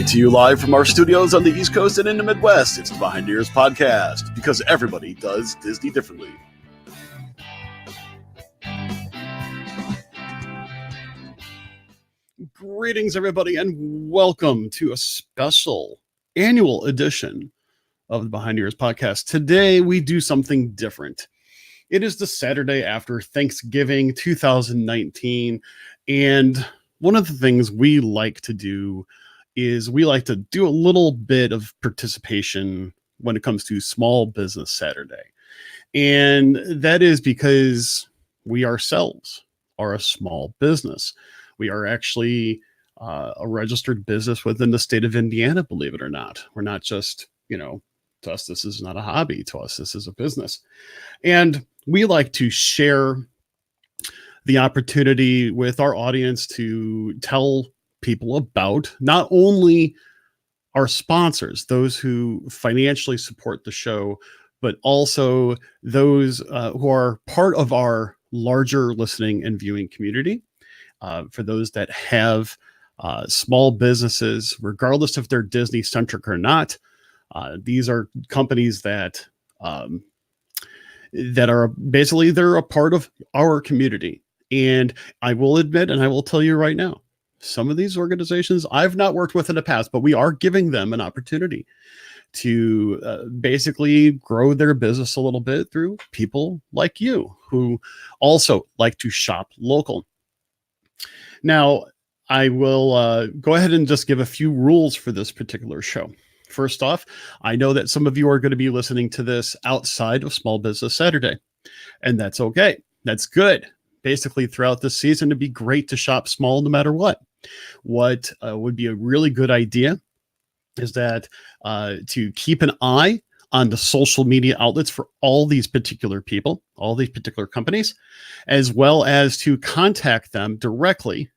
To you live from our studios on the East Coast and in the Midwest, it's the Behind the Ears podcast, because everybody does Disney differently. Greetings, everybody, and welcome to a special annual edition of the Behind the Ears podcast. Today, we do something different. It is the Saturday after Thanksgiving 2019, and one of the things we like to do is we like to do a little bit of participation when it comes to Small Business Saturday. And that is because we ourselves are a small business. We are actually a registered business within the state of Indiana, believe it or not. We're not just, to us, this is not a hobby. To us, this is a business. And we like to share the opportunity with our audience to tell people about not only our sponsors, those who financially support the show, but also those who are part of our larger listening and viewing community. For those that have small businesses, regardless if they're Disney centric or not, these are companies that are basically, they're a part of our community. And I will admit, and I will tell you right now, some of these organizations I've not worked with in the past, but we are giving them an opportunity to basically grow their business a little bit through people like you who also like to shop local. Now, I will go ahead and just give a few rules for this particular show. First off, I know that some of you are going to be listening to this outside of Small Business Saturday, and that's okay. That's good. Basically, throughout this season, it'd be great to shop small no matter what. What would be a really good idea is that to keep an eye on the social media outlets for all these particular people, all these particular companies, as well as to contact them directly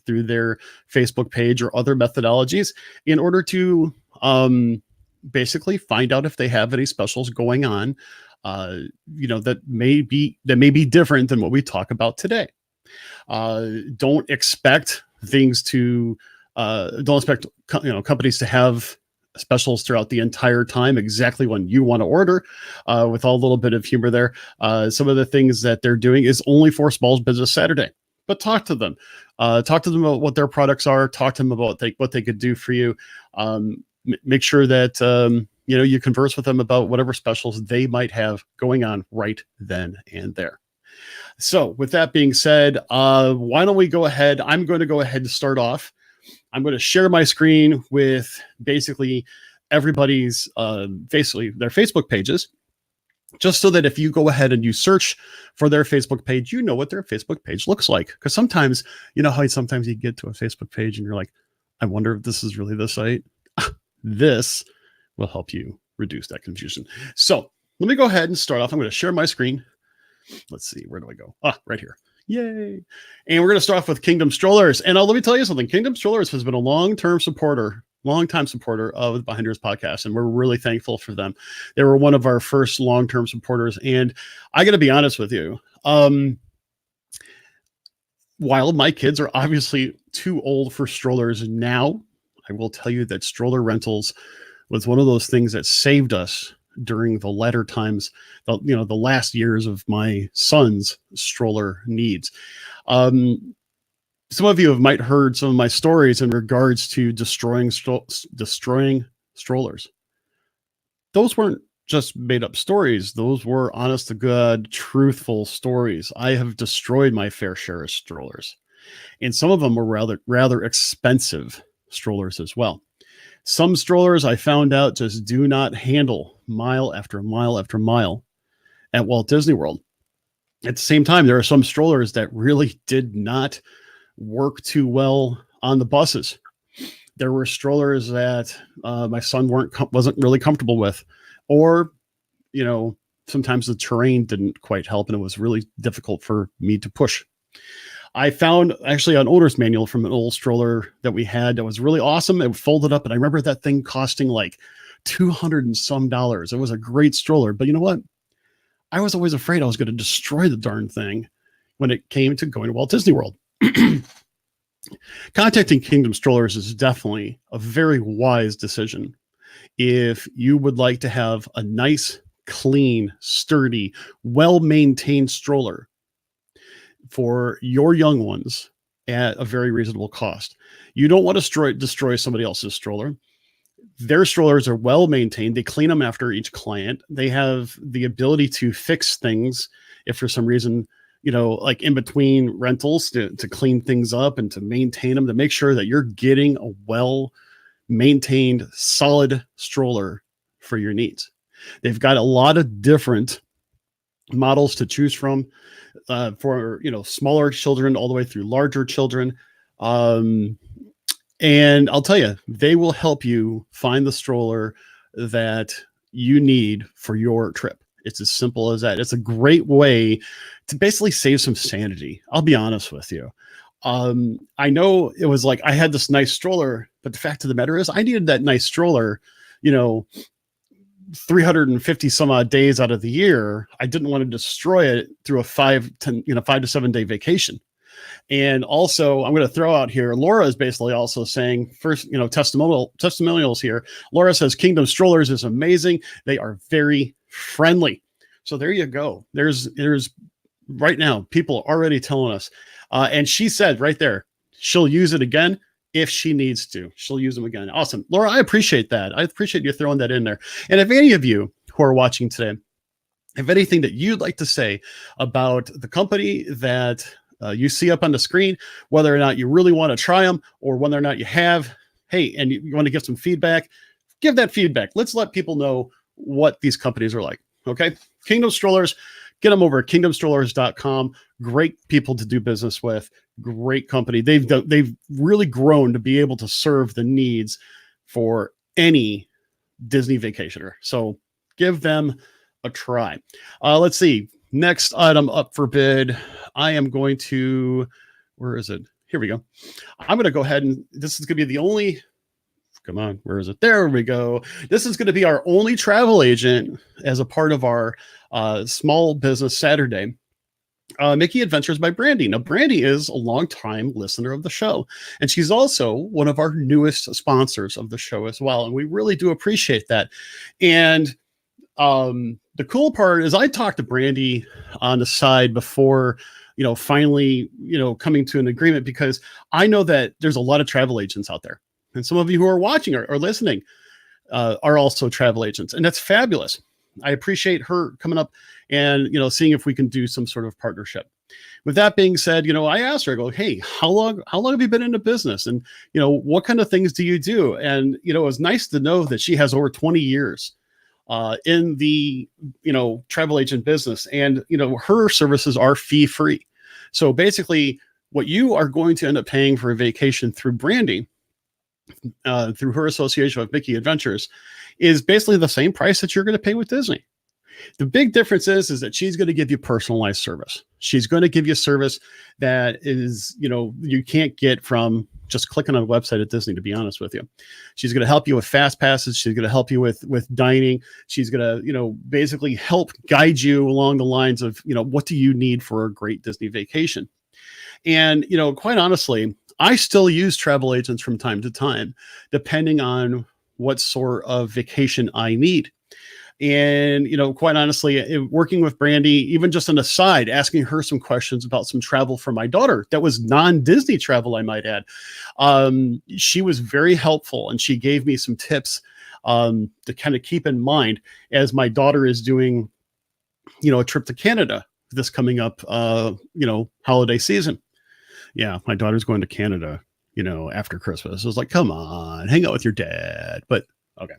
through their Facebook page or other methodologies in order to basically find out if they have any specials going on, that may be different than what we talk about today. Don't expect things to companies to have specials throughout the entire time exactly when you want to order, with a little bit of humor there. Some of the things that they're doing is only for Small Business Saturday. but talk to them. Talk to them about what their products are. Talk to them about what they could do for you. Make sure that you converse with them about whatever specials they might have going on right then and there. So with that being said, why don't we go ahead? I'm going to go ahead and start off. I'm going to share my screen with basically everybody's, basically their Facebook pages, just so that if you go ahead and you search for their Facebook page, you know what their Facebook page looks like. Because sometimes, you know how sometimes you get to a Facebook page and you're like, I wonder if this is really the site. This will help you reduce that confusion. So let me go ahead and start off. I'm going to share my screen. Let's see, where do I go? Right here. Yay. And we're going to start off with Kingdom Strollers. And let me tell you something. Kingdom Strollers has been a long-time supporter of the Behind Yours podcast, and we're really thankful for them. They were one of our first long-term supporters. And I got to be honest with you. While my kids are obviously too old for strollers now, I will tell you that stroller rentals was one of those things that saved us during the latter times, the last years of my son's stroller needs. Some of you might heard some of my stories in regards to destroying strollers. Those weren't just made up stories. Those were honest to God, truthful stories. I have destroyed my fair share of strollers, and some of them were rather expensive strollers as well. Some strollers I found out just do not handle mile after mile after mile at Walt Disney World. At the same time, there are some strollers that really did not work too well on the buses. There were strollers that my son wasn't really comfortable with, or, sometimes the terrain didn't quite help and it was really difficult for me to push. I found actually an owner's manual from an old stroller that we had that was really awesome. It folded up, and I remember that thing costing like $200 and some. It was a great stroller, but you know what? I was always afraid I was going to destroy the darn thing when it came to going to Walt Disney World. Contacting Kingdom Strollers is definitely a very wise decision if you would like to have a nice, clean, sturdy, well-maintained stroller for your young ones at a very reasonable cost. You don't want to destroy somebody else's stroller. Their strollers are well maintained. They clean them after each client. They have the ability to fix things if for some reason, like in between rentals, to clean things up and to maintain them, to make sure that you're getting a well maintained, solid stroller for your needs. They've got a lot of different models to choose from, for smaller children all the way through larger children, and I'll tell you, they will help you find the stroller that you need for your trip. It's as simple as that. It's a great way to basically save some sanity. I'll be honest with you. I know it was like I had this nice stroller, but the fact of the matter is I needed that nice stroller, 350 some odd days out of the year. I didn't want to destroy it through a 5 to 7 day vacation. And also, I'm going to throw out here, Laura is basically also saying, first, testimonials here. Laura says Kingdom Strollers is amazing. They are very friendly. So there you go. There's right now, people already telling us. And she said right there, she'll use it again if she needs to. She'll use them again. Awesome. Laura, I appreciate that. I appreciate you throwing that in there. And if any of you who are watching today have anything that you'd like to say about the company that you see up on the screen, whether or not you really want to try them or whether or not you have, hey, and you want to give some feedback, give that feedback. Let's let people know what these companies are like. Okay. Kingdom Strollers, get them over at kingdomstrollers.com. Great people to do business with. Great company. They've really grown to be able to serve the needs for any Disney vacationer. So give them a try. Let's see. Next item up for bid. I am going to, where is it? Here we go. I'm going to go ahead and this is going to be the only, come on, where is it? There we go. This is going to be our only travel agent as a part of our Small Business Saturday. Mickey Adventures by Brandy. Now, Brandy is a longtime listener of the show, and she's also one of our newest sponsors of the show as well. And we really do appreciate that. And the cool part is I talked to Brandy on the side before, finally, coming to an agreement, because I know that there's a lot of travel agents out there, and some of you who are watching or listening are also travel agents, and that's fabulous. I appreciate her coming up and, seeing if we can do some sort of partnership. With that being said, I asked her, I go, hey, how long have you been into business? And, what kind of things do you do? And, it was nice to know that she has over 20 years in the, travel agent business. And, her services are fee free. So basically what you are going to end up paying for a vacation through Brandy, through her association with Mickey Adventures, is basically the same price that you're going to pay with Disney. The big difference is that she's going to give you personalized service. She's going to give you service that is, you can't get from just clicking on a website at Disney, to be honest with you. She's going to help you with fast passes. She's going to help you with dining. She's going to, basically help guide you along the lines of, what do you need for a great Disney vacation? And, quite honestly, I still use travel agents from time to time, depending on what sort of vacation I need. And, quite honestly, working with Brandy, even just an aside, asking her some questions about some travel for my daughter that was non-Disney travel, I might add. She was very helpful, and she gave me some tips to kind of keep in mind as my daughter is doing, a trip to Canada this coming up, holiday season. Yeah, my daughter's going to Canada, after Christmas. I was like, come on, hang out with your dad. But okay.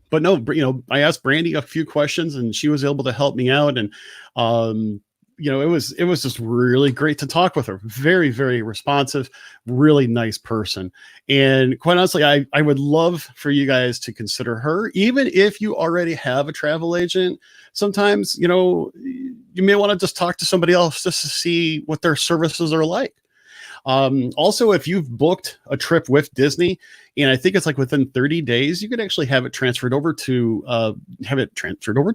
But no, I asked Brandy a few questions, and she was able to help me out. And, it was just really great to talk with her. Very, very responsive, really nice person. And quite honestly, I would love for you guys to consider her, even if you already have a travel agent. Sometimes, you may want to just talk to somebody else just to see what their services are like. Also, if you've booked a trip with Disney, and I think it's like within 30 days, you could actually have it transferred over to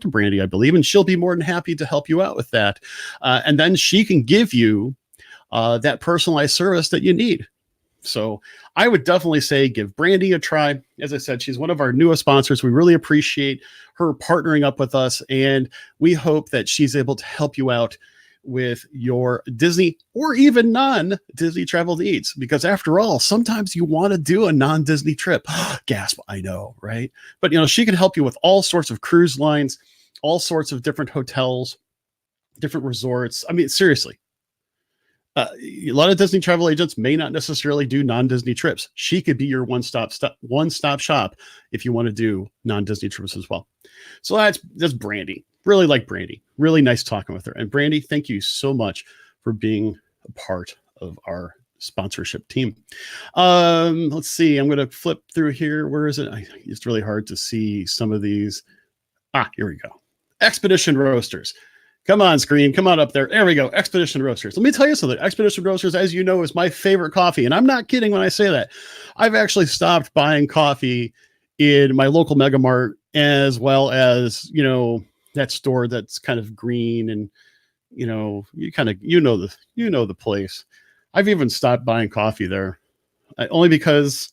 Brandy, I believe, and she'll be more than happy to help you out with that. And then she can give you that personalized service that you need. So I would definitely say give Brandy a try. As I said, she's one of our newest sponsors. We really appreciate her partnering up with us, and we hope that she's able to help you out with your Disney or even non-Disney travel needs, because after all, sometimes you want to do a non-Disney trip. Gasp, I know, right? But she can help you with all sorts of cruise lines, all sorts of different hotels, different resorts. I mean, seriously, a lot of Disney travel agents may not necessarily do non-Disney trips. She could be your one-stop shop if you want to do non-Disney trips as well. So that's Brandy. Really like Brandy. Really nice talking with her. And Brandy, thank you so much for being a part of our sponsorship team. Let's see. I'm going to flip through here. Where is it? It's really hard to see some of these. Here we go. Expedition Roasters. Come on, screen. Come on up there. There we go. Expedition Roasters. Let me tell you something. Expedition Roasters, as you know, is my favorite coffee. And I'm not kidding when I say that. I've actually stopped buying coffee in my local Mega Mart, as well as, that store that's kind of green, and you know the place. I've even stopped buying coffee there, only because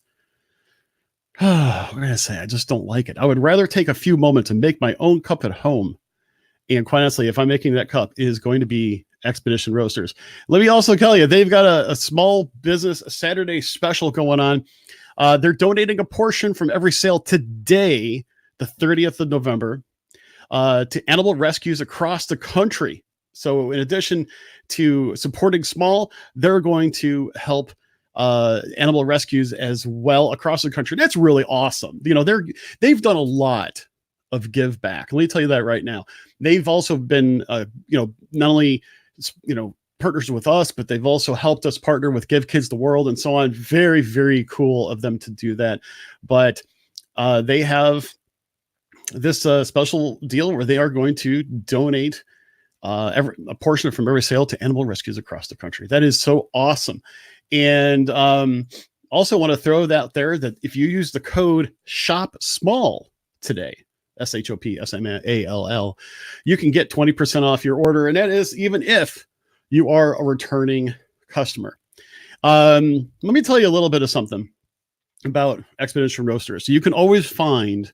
what can I say? I just don't like it. I would rather take a few moments and make my own cup at home. And quite honestly, if I'm making that cup, it is going to be Expedition Roasters. Let me also tell you, they've got a small business Saturday special going on. They're donating a portion from every sale today, the 30th of November, to animal rescues across the country. So in addition to supporting small, they're going to help animal rescues as well across the country. That's really awesome. They've done a lot of give back. Let me tell you that right now. They've also been, not only, partners with us, but they've also helped us partner with Give Kids the World and so on. Very, very cool of them to do that. But they have this special deal where they are going to donate a portion from every sale to animal rescues across the country. That is so awesome. And also want to throw that out there that if you use the code SHOPSMALL today, SHOPSMALL, you can get 20% off your order. And that is even if you are a returning customer. Let me tell you a little bit of something about Expedition Roasters. So you can always find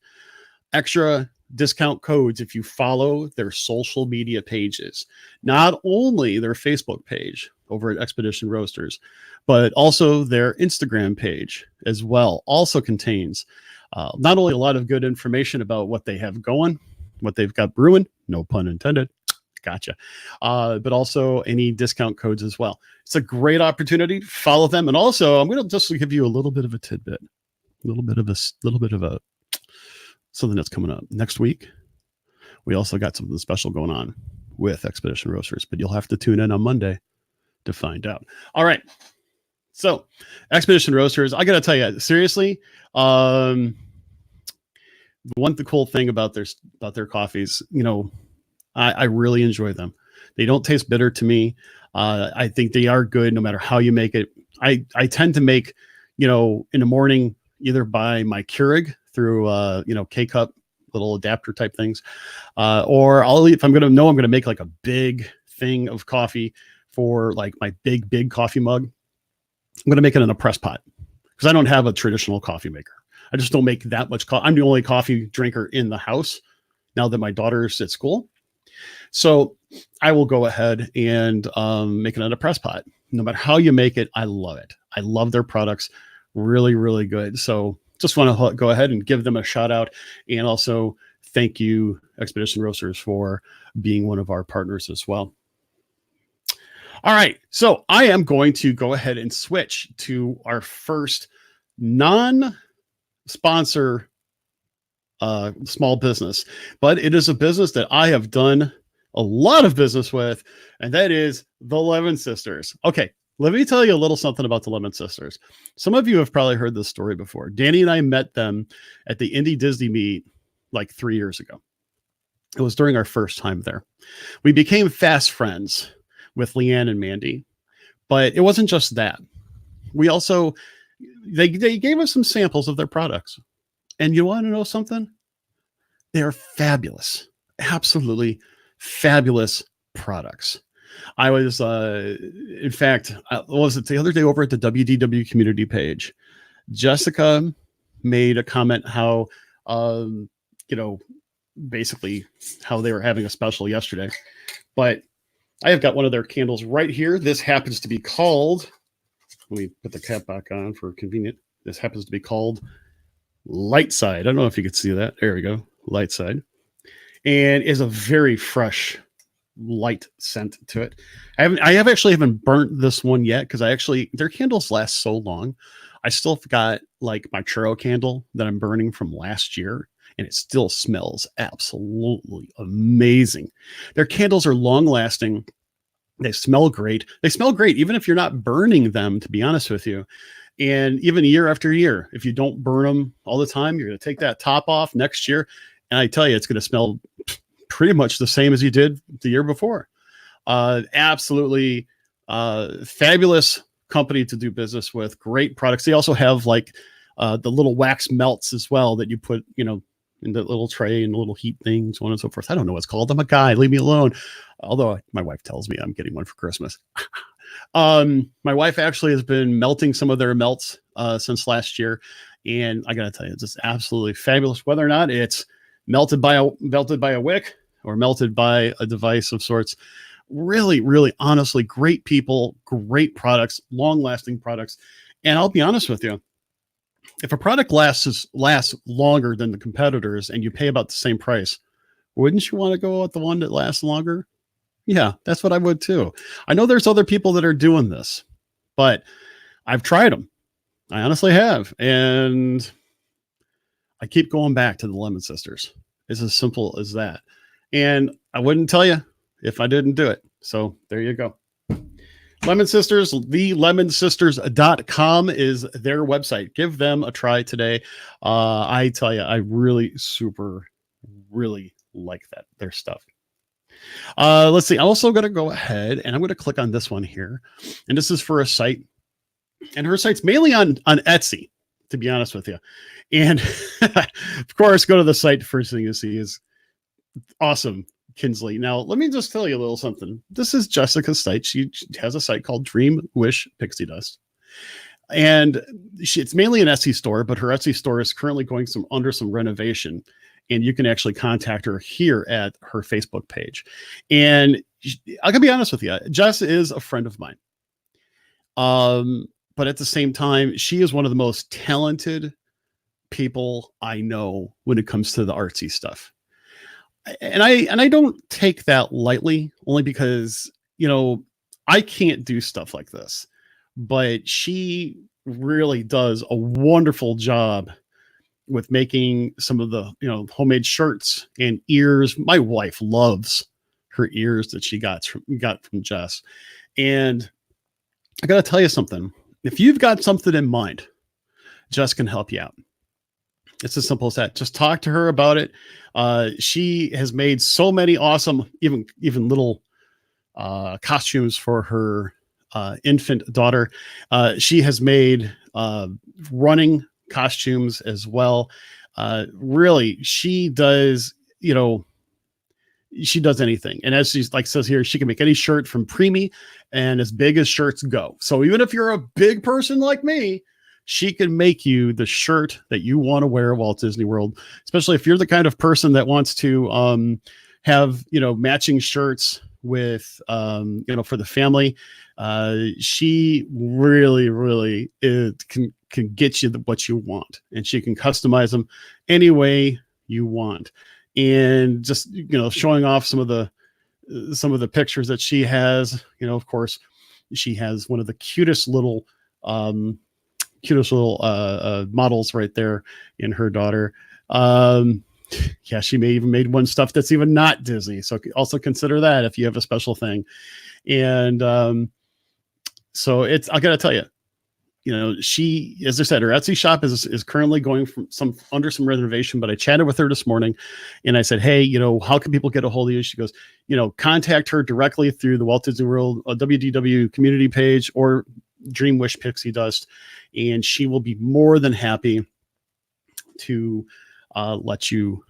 extra discount codes if you follow their social media pages, not only their Facebook page over at Expedition Roasters, but also their Instagram page as well. Also contains not only a lot of good information about what they have going, what they've got brewing, no pun intended, gotcha, but also any discount codes as well. It's a great opportunity to follow them. And also, I'm going to just give you a little bit of a tidbit, a little bit of a something that's coming up next week. We also got something special going on with Expedition Roasters, but you'll have to tune in on Monday to find out. All right. So Expedition Roasters, I got to tell you, seriously, the cool thing about their coffees, I really enjoy them. They don't taste bitter to me. I think they are good no matter how you make it. I tend to make, in the morning, either by my Keurig through, K-Cup, little adapter type things. Or if I'm going to make like a big thing of coffee for like my big coffee mug, I'm going to make it in a press pot because I don't have a traditional coffee maker. I just don't make that much coffee. I'm the only coffee drinker in the house now that my daughter's at school. So I will go ahead and make it in a press pot. No matter how you make it, I love it. I love their products. Really, really good. So just want to go ahead and give them a shout out. And also thank you, Expedition Roasters, for being one of our partners as well. All right. So I am going to go ahead and switch to our first non-sponsor small business, but it is a business that I have done a lot of business with, and that is the Lemon Sisters. Okay, let me tell you a little something about the Lemon Sisters. Some of you have probably heard this story before. Danny and I met them at the Indie Disney meet like 3 years ago. It was during our first time there. We became fast friends with Leanne and Mandy, but it wasn't just that. We also, they gave us some samples of their products. And you want to know something? They're fabulous. Absolutely fabulous products. I was, in fact, was it the other day over at the WDW community page? Jessica made a comment how, basically how they were having a special yesterday. But I have got one of their candles right here. This happens to be called, let me put the cap back on for convenient. This happens to be called Light Side. I don't know if you could see that. There we go. Light Side. And is a very fresh, light scent to it. I haven't burnt this one yet because their candles last so long. I still got like my churro candle that I'm burning from last year, and it still smells absolutely amazing. Their candles are long lasting. They smell great. They smell great even if you're not burning them, to be honest with you. And even year after year, if you don't burn them all the time, you're going to take that top off next year. And I tell you, it's going to smell pretty much the same as you did the year before. Absolutely fabulous company to do business with. Great products. They also have like the little wax melts as well that you put, in the little tray and little heat things, so on and so forth. I don't know what it's called. I'm a guy. Leave me alone. Although my wife tells me I'm getting one for Christmas. My wife actually has been melting some of their melts since last year. And I got to tell you, it's just absolutely fabulous, whether or not it's melted by a wick or melted by a device of sorts. Really, really, honestly, great people, great products, long-lasting products. And I'll be honest with you, if a product lasts longer than the competitors and you pay about the same price, wouldn't you want to go with the one that lasts longer? Yeah, that's what I would too. I know there's other people that are doing this, but I've tried them. I honestly have. And I keep going back to the Lemon Sisters. It's as simple as that. And I wouldn't tell you if I didn't do it. So there you go. Lemon Sisters, thelemonsisters.com is their website. Give them a try today. I tell you, I really like their stuff. Let's see. I'm also going to go ahead and I'm going to click on this one here. And this is for a site. And her site's mainly on Etsy, to be honest with you. And of course, go to the site. First thing you see is awesome Kinsley. Now, let me just tell you a little something. This is Jessica's site. She has a site called Dream Wish Pixie Dust. And it's mainly an Etsy store, but her Etsy store is currently going under some renovation. and you can actually contact her here at her Facebook page. And I can be honest with you, Jess is a friend of mine. But at the same time, she is one of the most talented people I know when it comes to the artsy stuff. And I don't take that lightly, only because, I can't do stuff like this, but she really does a wonderful job with making some of the, homemade shirts and ears. My wife loves her ears that she got from Jess. And I got to tell you something. If you've got something in mind, Jess can help you out. It's as simple as that. Just talk to her about it. She has made so many awesome, even little costumes for her infant daughter. She has made running costumes as well. Really, she does, she does anything. And as she's says here, she can make any shirt from preemie and as big as shirts go. So even if you're a big person like me, she can make you the shirt that you want to wear at Walt Disney World, especially if you're the kind of person that wants to have, matching shirts with, for the family. She really can get you what you want, and she can customize them any way you want. And just, showing off some of the pictures that she has, of course, she has one of the cutest little models right there in her daughter. Yeah, she may even made one stuff that's even not Disney. So also consider that if you have a special thing. And so I got to tell you, she, as I said, her Etsy shop is currently going under some renovation, but I chatted with her this morning and I said, hey, how can people get a hold of you? She goes, contact her directly through the Walt Disney World WDW community page or Dream Wish Pixie Dust. And she will be more than happy to let you,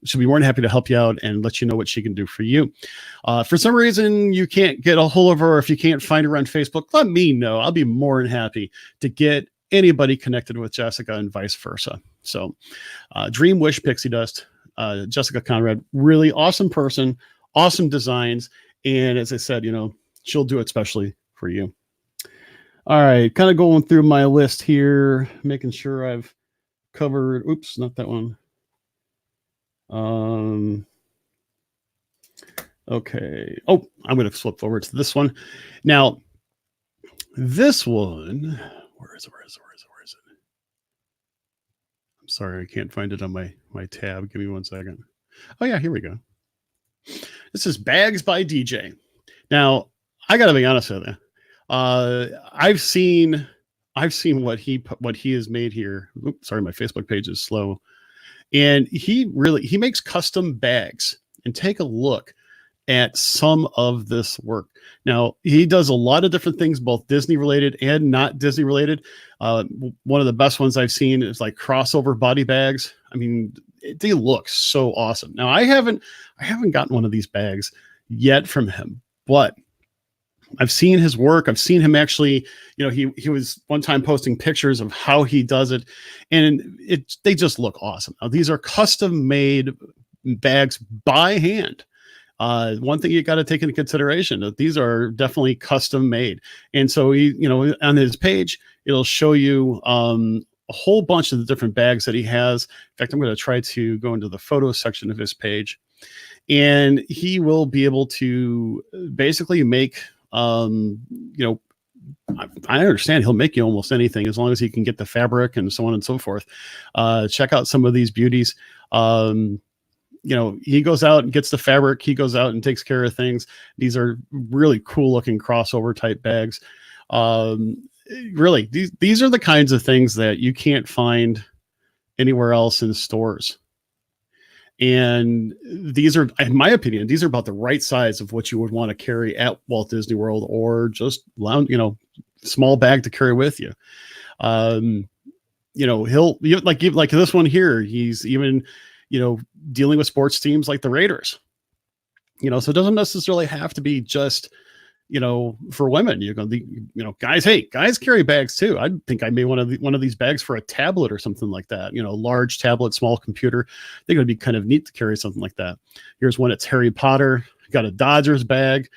she'll be more than happy to help you out and let you know what she can do for you. For some reason you can't get a hold of her, or if you can't find her on Facebook, let me know. I'll be more than happy to get anybody connected with Jessica and vice versa. So Dream Wish Pixie Dust, Jessica Conrad, really awesome person, awesome designs. And as I said, she'll do it especially for you. All right, kind of going through my list here, making sure I've covered. Oops, not that one. Okay. Oh, I'm going to flip forward to this one. Now, this one, where is it? I'm sorry, I can't find it on my tab. Give me 1 second. Oh yeah, here we go. This is Bags by DJ. Now, I got to be honest with you. I've seen what he has made here. Oops, sorry, my Facebook page is slow. And he makes custom bags. And take a look at some of this work. Now, he does a lot of different things, both Disney related and not Disney related. One of the best ones I've seen is like crossover body bags. I mean, they look so awesome. Now, I haven't gotten one of these bags yet from him, but I've seen his work. I've seen him actually, he was one time posting pictures of how he does it, and they just look awesome. Now, these are custom made bags by hand. One thing you got to take into consideration that these are definitely custom made. And so on his page, it'll show you a whole bunch of the different bags that he has. In fact, I'm going to try to go into the photo section of his page, and he will be able to basically make, I understand he'll make you almost anything as long as he can get the fabric and so on and so forth. Check out some of these beauties. He goes out and gets the fabric. He goes out and takes care of things. These are really cool looking crossover type bags. Really, these are the kinds of things that you can't find anywhere else in stores. And these are, in my opinion, these are about the right size of what you would want to carry at Walt Disney World, or just small bag to carry with you. He'll like this one here. He's even, dealing with sports teams like the Raiders, so it doesn't necessarily have to be just, for women, guys, hey, guys carry bags too. I think I made one of these bags for a tablet or something like that. Large tablet, small computer. I think it would be kind of neat to carry something like that. Here's one. It's Harry Potter. Got a Dodgers bag.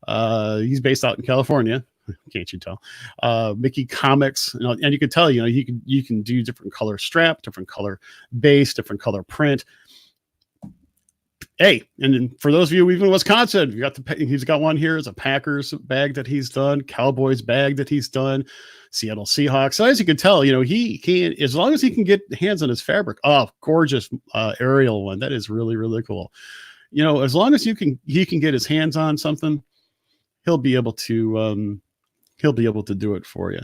He's based out in California. Can't you tell? Mickey Comics, and you can tell, you can do different color strap, different color base, different color print. Hey, and then for those of you even in Wisconsin, he's got one here. It's a Packers bag that he's done, Cowboys bag that he's done, Seattle Seahawks. So as you can tell, he can, as long as he can get hands on his fabric. Oh, gorgeous aerial one. That is really, really cool. As long as he can get his hands on something, he'll be able to do it for you.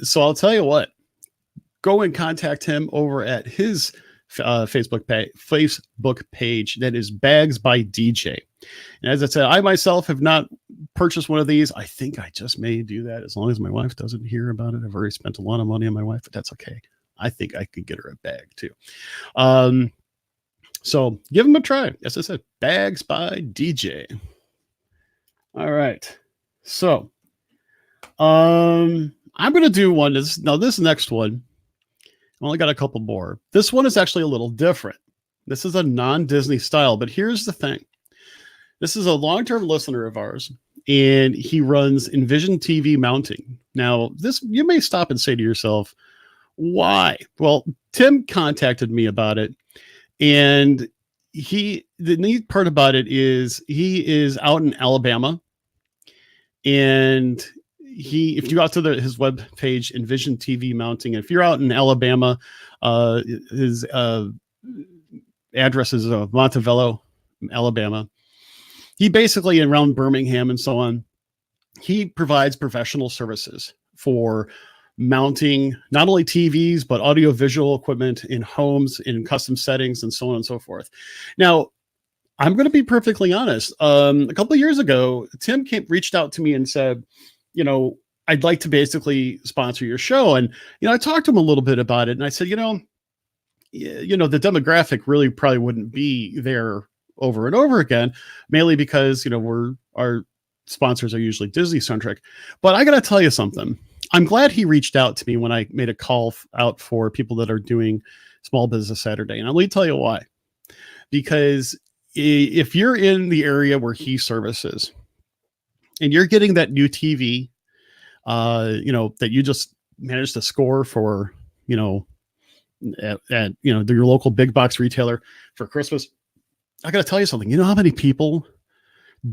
So I'll tell you what, go and contact him over at his Facebook page. That is Bags by DJ. And as I said, I myself have not purchased one of these. I think I just may do that as long as my wife doesn't hear about it. I've already spent a lot of money on my wife, but that's okay. I think I could get her a bag too. So give them a try. As I said, Bags by DJ. All right. So I'm going to do one. This next one, I only got a couple more. This one is actually a little different. This is a non-Disney style, but here's the thing. This is a long-term listener of ours, and he runs Envision TV mounting. Now, you may stop and say to yourself, why? Well, Tim contacted me about it, and the neat part about it is he is out in Alabama, and if you go out to his web page, Envision TV Mounting, and if you're out in Alabama, his address is Montevallo, Alabama. He basically, around Birmingham and so on, he provides professional services for mounting not only TVs, but audio-visual equipment in homes, in custom settings, and so on and so forth. Now, I'm going to be perfectly honest. A couple of years ago, Tim reached out to me and said, I'd like to basically sponsor your show. And, I talked to him a little bit about it, and I said, the demographic really probably wouldn't be there over and over again, mainly because, our sponsors are usually Disney centric. But I got to tell you something. I'm glad he reached out to me when I made a call out for people that are doing Small Business Saturday. And let me tell you why. Because if you're in the area where he services and you're getting that new TV, that you just managed to score for, at your local big box retailer for Christmas, I got to tell you something. You know how many people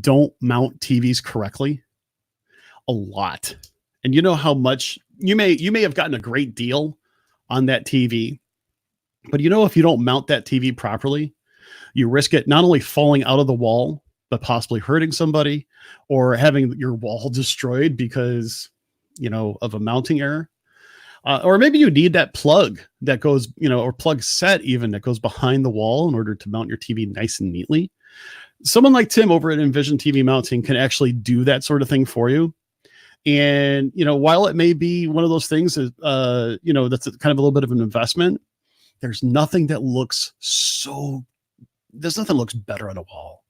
don't mount TVs correctly? A lot. And you know how much you may have gotten a great deal on that TV, but if you don't mount that TV properly, you risk it not only falling out of the wall, but possibly hurting somebody or having your wall destroyed because, of a mounting error. Or maybe you need that plug that goes, or plug set even that goes behind the wall in order to mount your TV nice and neatly. Someone like Tim over at Envision TV Mounting can actually do that sort of thing for you. And, while it may be one of those things, that's kind of a little bit of an investment, there's nothing that looks better on a wall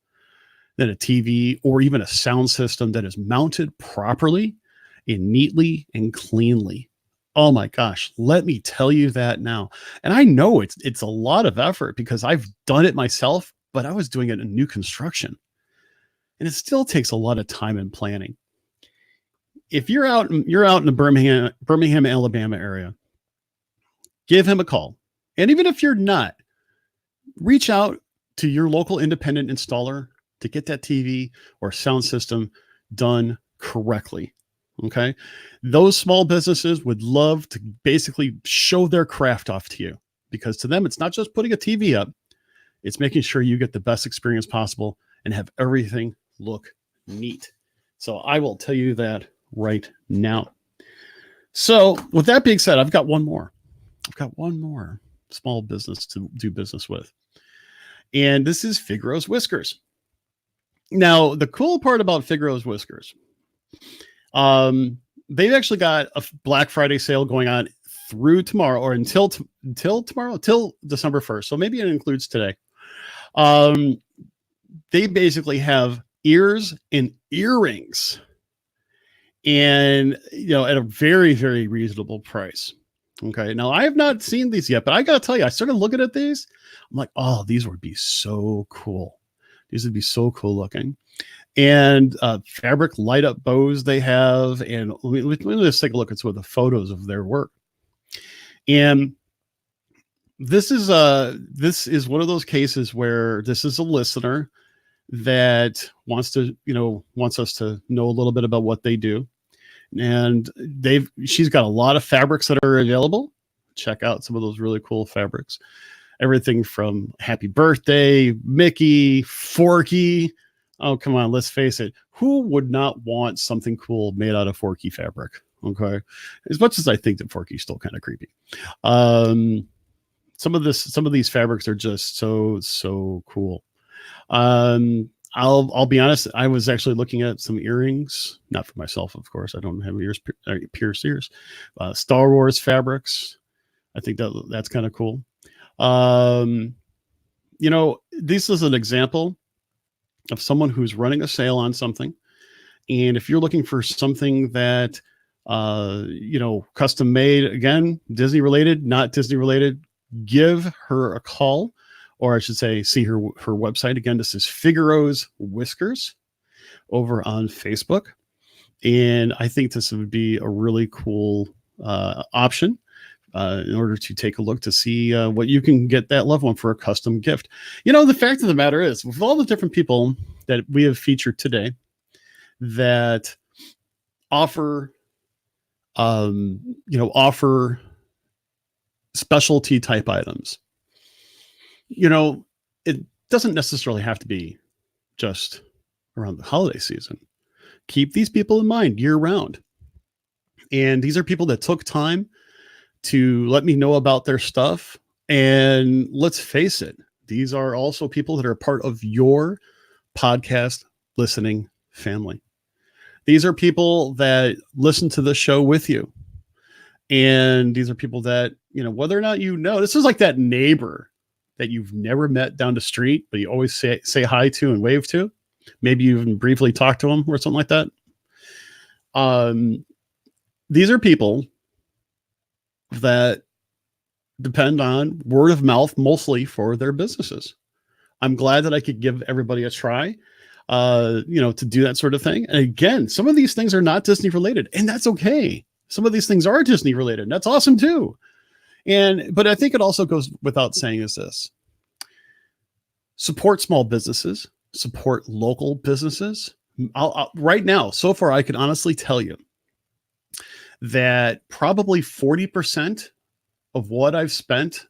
than a TV or even a sound system that is mounted properly and neatly and cleanly. Oh my gosh, let me tell you that now. And I know it's a lot of effort because I've done it myself, but I was doing it in new construction. And it still takes a lot of time and planning. If you're out in the Birmingham, Alabama area, give him a call. And even if you're not, reach out to your local independent installer to get that TV or sound system done correctly. Okay. Those small businesses would love to basically show their craft off to you, because to them, it's not just putting a TV up. It's making sure you get the best experience possible and have everything look neat. So I will tell you that right now. So with that being said, I've got one more small business to do business with. And this is Figaro's Whiskers. Now, the cool part about Figaro's Whiskers, they've actually got a Black Friday sale going on through tomorrow, or until December 1st. So maybe it includes today. They basically have ears and earrings, and at a very, very reasonable price. Okay, now I have not seen these yet, but I gotta tell you, I started looking at these. I'm like, oh, these would be so cool. These would be so cool looking. And fabric light up bows they have, and let me just take a look at some of the photos of their work. And this is one of those cases where this is a listener that wants us to know a little bit about what they do. And she's got a lot of fabrics that are available. Check out some of those really cool fabrics. Everything from Happy Birthday, Mickey, Forky. Oh, come on, let's face it. Who would not want something cool made out of Forky fabric? Okay. As much as I think that Forky's still kind of creepy. Some of these fabrics are just so cool. I'll be honest. I was actually looking at some earrings, not for myself, of course. I don't have pierced ears. Star Wars fabrics. I think that's kind of cool. This is an example of someone who's running a sale on something. And if you're looking for something that, custom made, again, Disney related, not Disney related, give her a call, or I should say, see her website. Again, this is Figaro's Whiskers over on Facebook. And I think this would be a really cool option in order to take a look to see what you can get that loved one for a custom gift. The fact of the matter is, with all the different people that we have featured today that offer specialty type items, it doesn't necessarily have to be just around the holiday season. Keep these people in mind year round. And these are people that took time to let me know about their stuff. And let's face it, these are also people that are part of your podcast listening family. These are people that listen to the show with you. And these are people that, whether or not this is like that neighbor that you've never met down the street, but you always say hi to and wave to. Maybe you even briefly talk to them or something like that. These are people that depend on word of mouth mostly for their businesses. I'm glad that I could give everybody a try, to do that sort of thing. And again, some of these things are not Disney related, and that's okay. Some of these things are Disney related, and that's awesome too. But I think it also goes without saying is this: support small businesses, support local businesses. Right now, so far, I can honestly tell you that probably 40% of what I've spent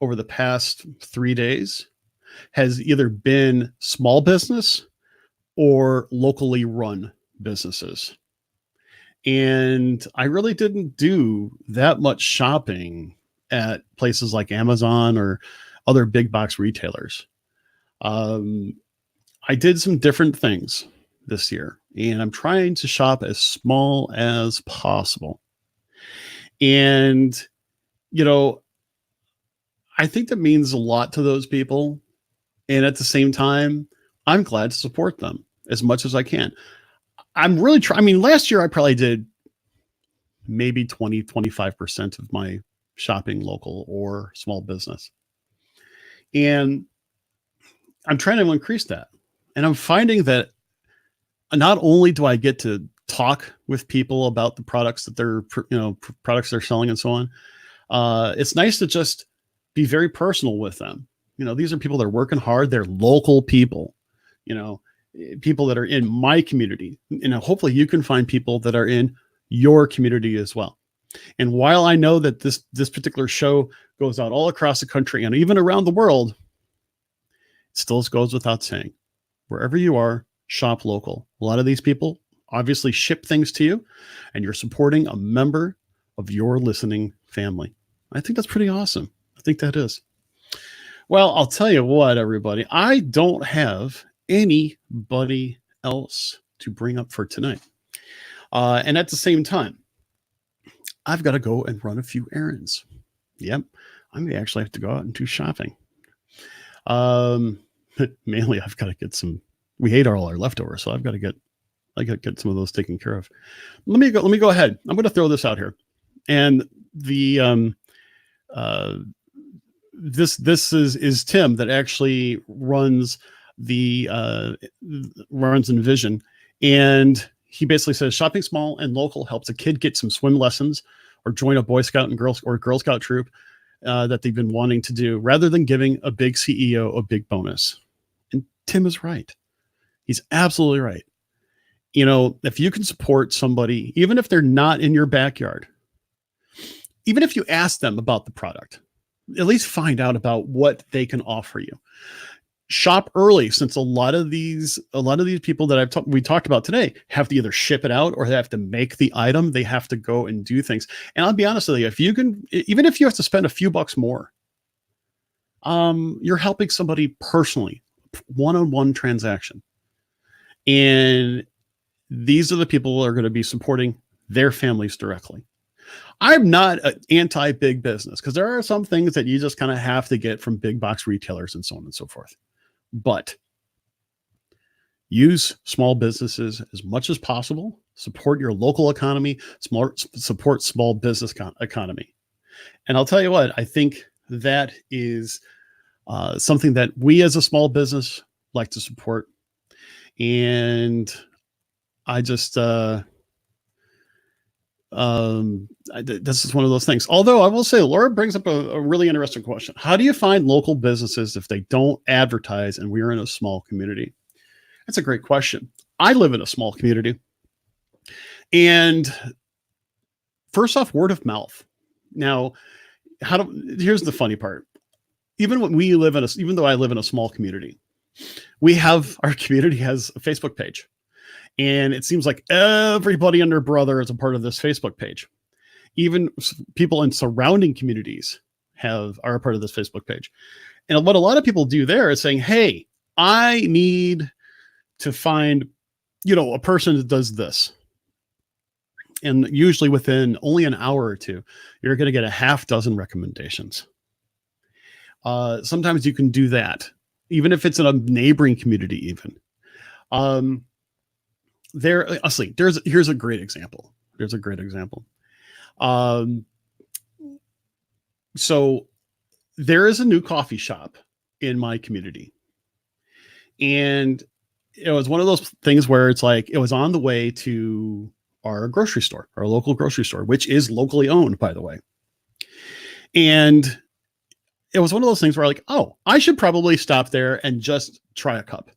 over the past 3 days has either been small business or locally run businesses. And I really didn't do that much shopping at places like Amazon or other big box retailers. I did some different things this year, and I'm trying to shop as small as possible. And, I think that means a lot to those people. And at the same time, I'm glad to support them as much as I can. I'm really trying. Last year I probably did maybe 25% of my shopping local or small business. And I'm trying to increase that. And I'm finding that not only do I get to talk with people about the products that products they're selling and so on, it's nice to just be very personal with them. These are people that are working hard. They're local people, people that are in my community. Hopefully you can find people that are in your community as well. And while I know that this particular show goes out all across the country and even around the world, it still goes without saying, wherever you are, shop local. A lot of these people obviously ship things to you, and you're supporting a member of your listening family. I think that's pretty awesome. I think that is. Well, I'll tell you what, everybody, I don't have anybody else to bring up for tonight. And at the same time, I've got to go and run a few errands. Yep. I may actually have to go out and do shopping. Mainly I've got to get we ate all our leftovers, so I've got to get I got to get some of those taken care of. Let me go ahead. I'm going to throw this out here. And the this is Tim that actually runs Envision, and he basically says shopping small and local helps a kid get some swim lessons or join a Boy Scout and Girl Scout troop that they've been wanting to do, rather than giving a big CEO a big bonus. And Tim is right. He's absolutely right. You know, if you can support somebody, even if they're not in your backyard, even if you ask them about the product, at least find out about what they can offer you. Shop early, since a lot of these people that we talked about today have to either ship it out or they have to make the item. They have to go and do things. And I'll be honest with you, if you can, even if you have to spend a few bucks more, you're helping somebody personally, one-on-one transaction. And these are the people that are going to be supporting their families directly. I'm not anti-big business, because there are some things that you just kind of have to get from big box retailers and so on and so forth. But use small businesses as much as possible. Support your local economy. Support small business economy. And I'll tell you what, I think that is something that we as a small business like to support. And I just this is one of those things. Although I will say, Laura brings up a really interesting question. How do you find local businesses if they don't advertise and we're in a small community? That's a great question. I live in a small community. And first off, word of mouth. Now, here's the funny part. Even though I live in a small community, our community has a Facebook page. And it seems like everybody and their brother is a part of this Facebook page. Even people in surrounding communities are a part of this Facebook page. And what a lot of people do there is saying, hey, I need to find, a person that does this. And usually within only an hour or two, you're going to get a half dozen recommendations. Sometimes you can do that, even if it's in a neighboring community even. Here's a great example. So there is a new coffee shop in my community, and it was one of those things where it's like, it was on the way to our local grocery store, which is locally owned, by the way. And it was one of those things where like, oh, I should probably stop there and just try a cup.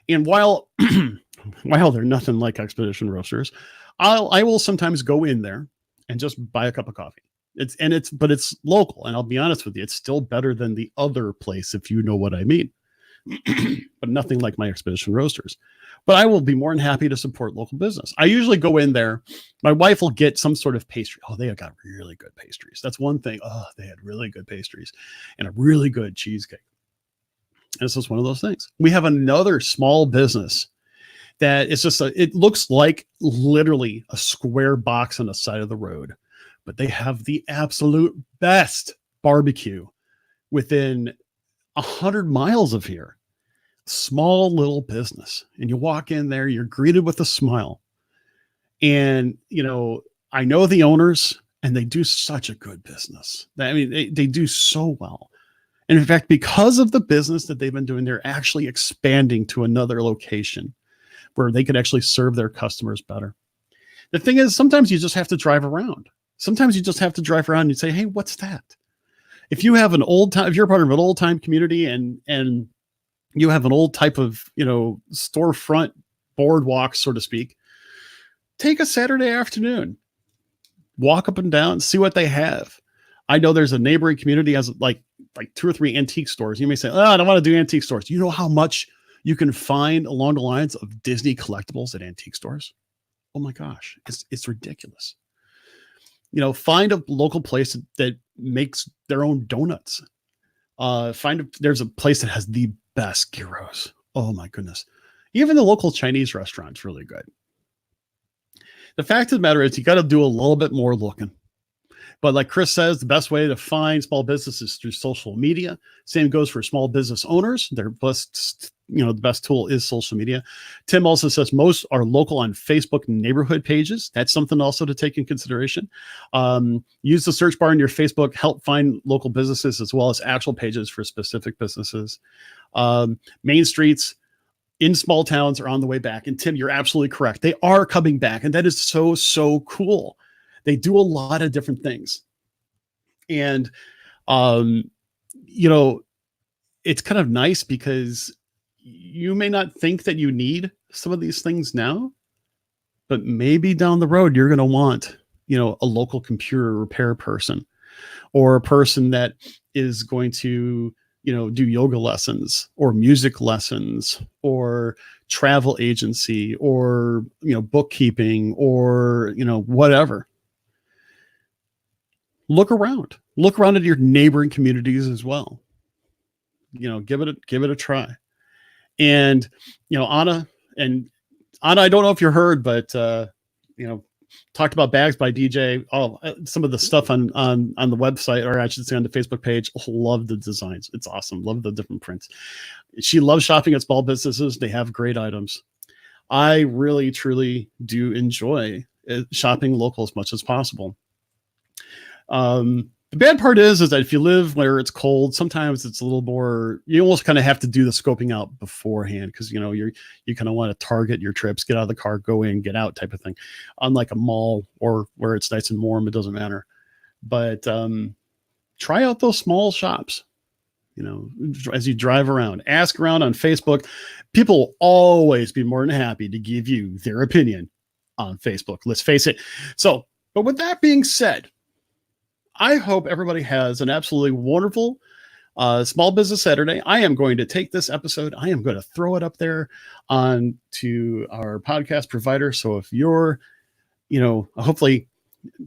And while they're nothing like Expedition Roasters, I will sometimes go in there and just buy a cup of coffee. But it's local, and I'll be honest with you, it's still better than the other place, if you know what I mean. But nothing like my Expedition Roasters. But I will be more than happy to support local business. I usually go in there. My wife will get some sort of pastry. Oh, they have got really good pastries. That's one thing. Oh, they had really good pastries and a really good cheesecake. And this is one of those things. We have another small business that is it looks like literally a square box on the side of the road, but they have the absolute best barbecue within 100 miles of here. Small little business. And you walk in there, you're greeted with a smile. And, I know the owners, and they do such a good business. I mean, they do so well. And in fact, because of the business that they've been doing, they're actually expanding to another location where they could actually serve their customers better. The thing is, sometimes you just have to drive around. And say, hey, what's that? If you have if you're part of an old time community and you have an old type of, storefront boardwalk, so to speak, take a Saturday afternoon, walk up and down, see what they have. I know there's a neighboring community has like 2 or 3 antique stores. You may say, oh, I don't want to do antique stores. You know how much you can find along the lines of Disney collectibles at antique stores? Oh my gosh, it's ridiculous. Find a local place that makes their own donuts. There's a place that has the best gyros. Oh my goodness. Even the local Chinese restaurant's really good. The fact of the matter is, you got to do a little bit more looking. But like Chris says, the best way to find small businesses is through social media. Same goes for small business owners. They're best the best tool is social media. Tim also says most are local on Facebook neighborhood pages. That's something also to take in consideration. Use the search bar in your Facebook, help find local businesses as well as actual pages for specific businesses. Main streets in small towns are on the way back. And Tim, you're absolutely correct. They are coming back. And that is so, so cool. They do a lot of different things. And, it's kind of nice because you may not think that you need some of these things now, but maybe down the road, you're going to want, a local computer repair person or a person that is going to, do yoga lessons or music lessons or travel agency or, bookkeeping or, whatever. Look around at your neighboring communities as well. Give it a try. And, Anna, I don't know if you heard, but, talked about bags by DJ. Some of the stuff on the website, or I should say on the Facebook page. Love the designs. It's awesome. Love the different prints. She loves shopping at small businesses. They have great items. I really, truly do enjoy shopping local as much as possible. The bad part is that if you live where it's cold, sometimes it's a little more, you almost kind of have to do the scoping out beforehand because, you kind of want to target your trips, get out of the car, go in, get out type of thing. Unlike a mall or where it's nice and warm, it doesn't matter. But try out those small shops, as you drive around, ask around on Facebook. People will always be more than happy to give you their opinion on Facebook. Let's face it. But with that being said, I hope everybody has an absolutely wonderful Small Business Saturday. I am going to take this episode. I am going to throw it up there on to our podcast provider. So if you're, hopefully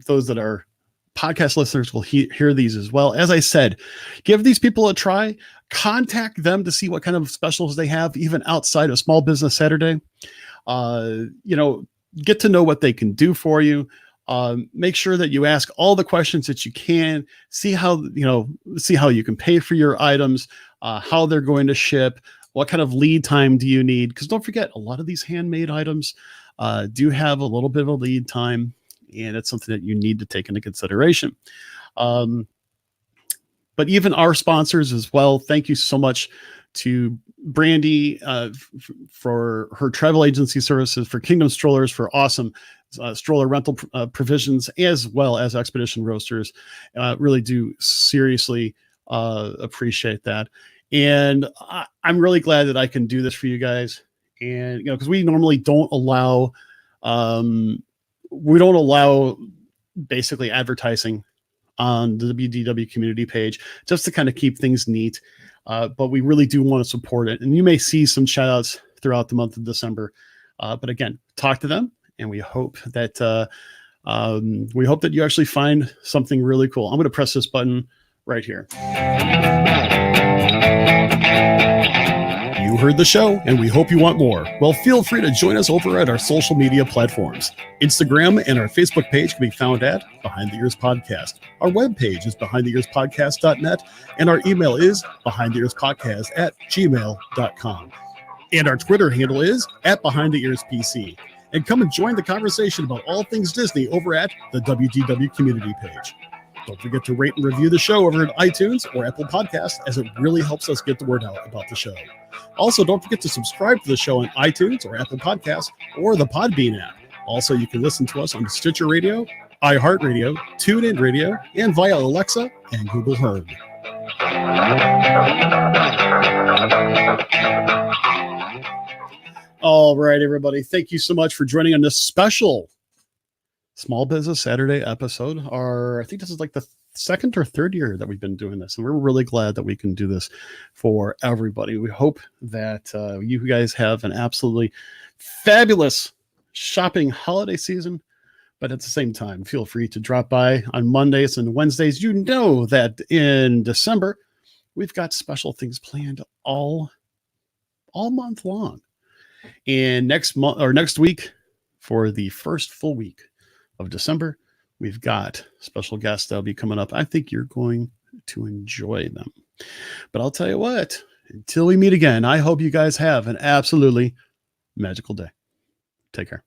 those that are podcast listeners will hear these as well. As I said, give these people a try. Contact them to see what kind of specials they have, even outside of Small Business Saturday. Get to know what they can do for you. Make sure that you ask all the questions that you can, see how you can pay for your items, how they're going to ship, what kind of lead time do you need? Because don't forget, a lot of these handmade items do have a little bit of a lead time, and it's something that you need to take into consideration. But even our sponsors as well, thank you so much to Brandy for her travel agency services, for Kingdom Strollers, for awesome stroller rental provisions, as well as Expedition Roasters. Really do seriously appreciate that. And I'm really glad that I can do this for you guys. And, because we normally don't allow basically advertising on the WDW community page, just to kind of keep things neat. But we really do want to support it. And you may see some shout outs throughout the month of December. But again, talk to them. And we hope that you actually find something really cool. I'm going to press this button right here. You heard the show, and we hope you want more. Well, feel free to join us over at our social media platforms. Instagram and our Facebook page can be found at Behind the Ears Podcast. Our webpage is behindtheearspodcast.net, and our email is behindtheearspodcast@gmail.com. And our Twitter handle is @BehindTheEarsPC. And come and join the conversation about all things Disney over at the WDW community page. Don't forget to rate and review the show over at iTunes or Apple Podcasts, as it really helps us get the word out about the show. Also, don't forget to subscribe to the show on iTunes or Apple Podcasts or the Podbean app. Also, you can listen to us on Stitcher Radio, iHeartRadio, TuneIn Radio, and via Alexa and Google Home. All right, everybody. Thank you so much for joining on this special Small Business Saturday episode. I think this is like the second or third year that we've been doing this, and we're really glad that we can do this for everybody. We hope that you guys have an absolutely fabulous shopping holiday season, but at the same time, feel free to drop by on Mondays and Wednesdays. You know that in December, we've got special things planned all month long. And next week, for the first full week of December, we've got special guests that'll be coming up. I think you're going to enjoy them. But I'll tell you what, Until we meet again, I hope you guys have an absolutely magical day. Take care.